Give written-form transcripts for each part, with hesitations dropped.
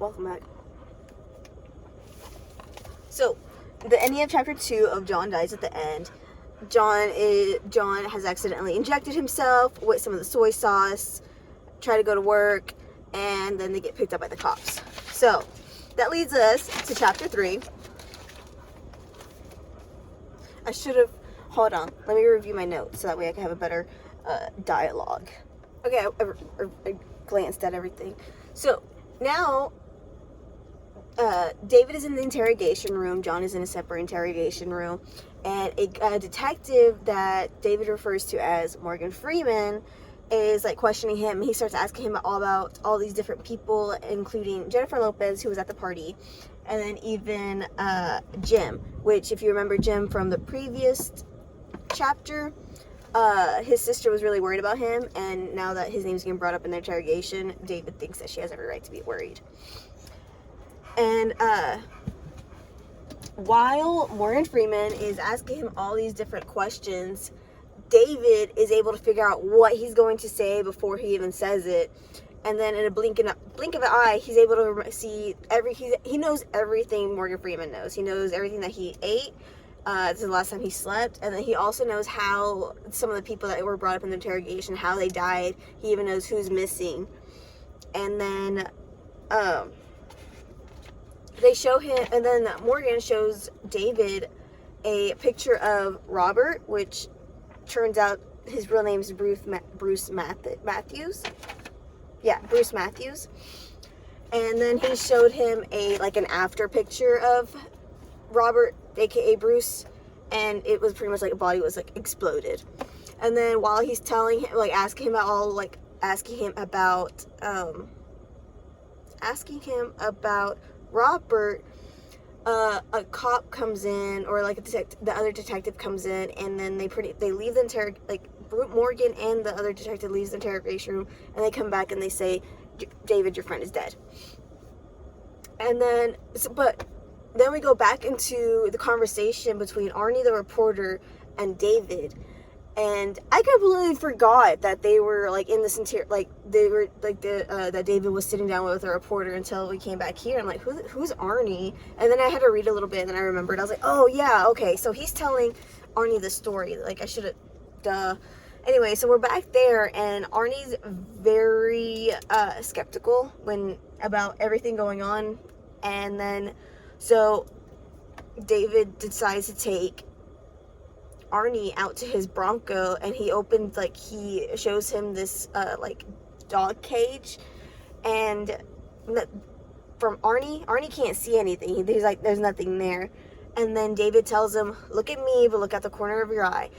welcome back. So, the ending of chapter 2 of John Dies at the End. John has accidentally injected himself with some of the soy sauce, try to go to work, and then they get picked up by the cops. So, that leads us to chapter 3. Hold on, let me review my notes so that way I can have a better dialogue. Okay, I glanced at everything. So, now, David is in the interrogation room, John is in a separate interrogation room, and a detective that David refers to as Morgan Freeman is like questioning him. He starts asking him all about all these different people, including Jennifer Lopez, who was at the party, and then even Jim, which, if you remember Jim from the previous chapter, his sister was really worried about him, and now that his name's getting brought up in the interrogation, David thinks that she has every right to be worried. And while Morgan Freeman is asking him all these different questions, David is able to figure out what he's going to say before he even says it. And then in a blink of an eye, he's able to see he knows everything Morgan Freeman knows. He knows everything that he ate. This is the last time he slept. And then he also knows how some of the people that were brought up in the interrogation, how they died. He even knows who's missing. And then they show him, and then Morgan shows David a picture of Robert, which turns out his real name is Bruce Matthews. Yeah, Bruce Matthews. And then he showed him an after picture of Robert, aka Bruce, and it was pretty much like a body was exploded. And then while he's telling him, asking him about Robert, a cop comes in, or the other detective comes in, and then they leave the Morgan and the other detective leaves the interrogation room, and they come back and they say, David, your friend is dead. And then, but then we go back into the conversation between Arnie the reporter and David, and I completely forgot that they were in this that David was sitting down with a reporter until we came back here. I'm like, who's Arnie? And then I had to read a little bit, and then I remembered. I was like, oh yeah, okay, so he's telling Arnie the story. I should have, duh. Anyway, so we're back there, and Arnie's very skeptical about everything going on, and then so David decides to take Arnie out to his Bronco, and he shows him this dog cage, and from Arnie can't see anything. He's like, there's nothing there. And then David tells him, look at me, but look at the corner of your eye.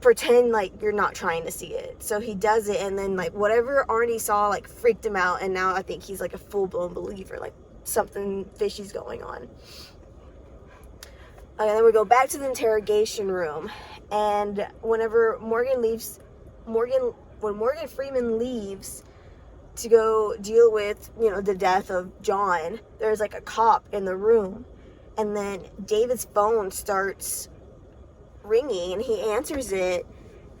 Pretend you're not trying to see it. So he does it, and then whatever Arnie saw freaked him out, and now I think he's a full-blown believer. Something fishy's going on. And then we go back to the interrogation room, and when Morgan Freeman leaves to go deal with, the death of John, there's a cop in the room, and then David's phone starts ringing, and he answers it,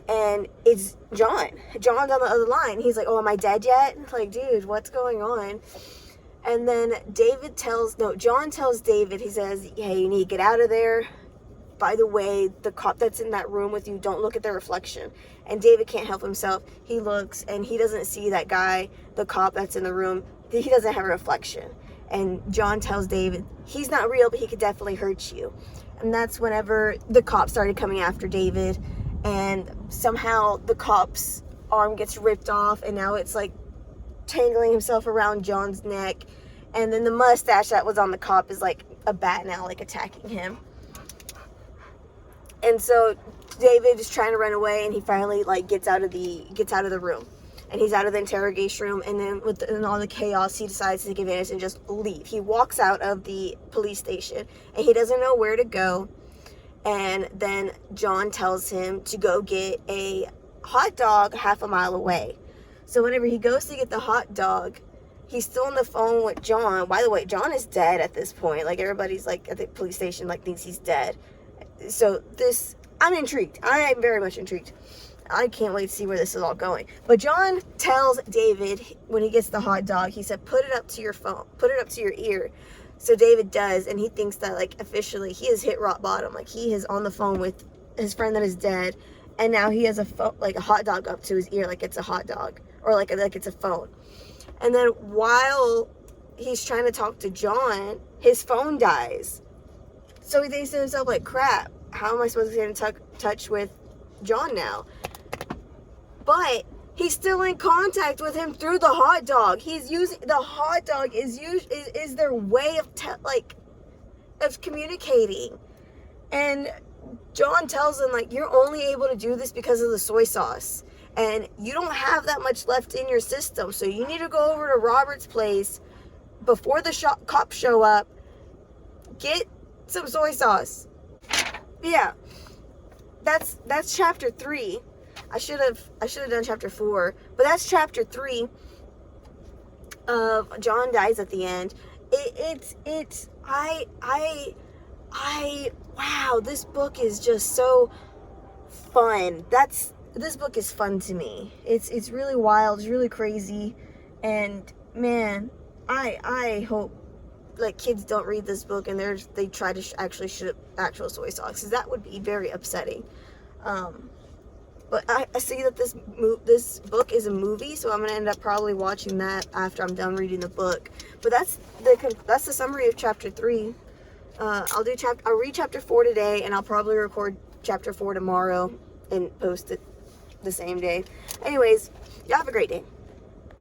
and it's John. John's on the other line. He's like, oh, am I dead yet? Dude, what's going on? And then John tells David, he says, hey, you need to get out of there. By the way, the cop that's in that room with you, don't look at their reflection. And David can't help himself. He looks, and he doesn't see that guy, the cop that's in the room. He doesn't have a reflection. And John tells David, he's not real, but he could definitely hurt you. And that's whenever the cop started coming after David. And somehow the cop's arm gets ripped off, and now it's tangling himself around John's neck, and then the mustache that was on the cop is a bat now, attacking him. And so David is trying to run away, and he finally gets out of the room, and he's out of the interrogation room. And then in all the chaos, he decides to take advantage and just leave. He walks out of the police station, and he doesn't know where to go. And then John tells him to go get a hot dog half a mile away. So whenever he goes to get the hot dog, he's still on the phone with John. By the way, John is dead at this point. Everybody's at the police station thinks he's dead. So I'm intrigued. I am very much intrigued. I can't wait to see where this is all going. But John tells David when he gets the hot dog, he said, put it up to your phone, put it up to your ear. So David does, and he thinks that, like, officially he has hit rock bottom. Like, he is on the phone with his friend that is dead, and now he has a hot dog up to his ear, like it's a hot dog, or like it's a phone. And then while he's trying to talk to John, his phone dies. So he thinks to himself, like, crap, how am I supposed to get in touch with John now? But he's still in contact with him through the hot dog. He's using the hot dog is their way of communicating. And John tells him, like, you're only able to do this because of the soy sauce, and you don't have that much left in your system. So you need to go over to Robert's place before the cops show up. Get some soy sauce. Yeah, that's chapter 3. I should have done chapter 4, but that's chapter 3 of John dies at the end. Wow, this book is just so fun. This book is fun to me. It's really wild, it's really crazy, and man, I hope, like, kids don't read this book and they try to actually shoot actual soy sauce, because that would be very upsetting. But I see that this book is a movie, so I'm gonna end up probably watching that after I'm done reading the book. But that's the summary of chapter 3. I'll read chapter 4 today, and I'll probably record chapter 4 tomorrow and post it the same day. Anyways, y'all have a great day.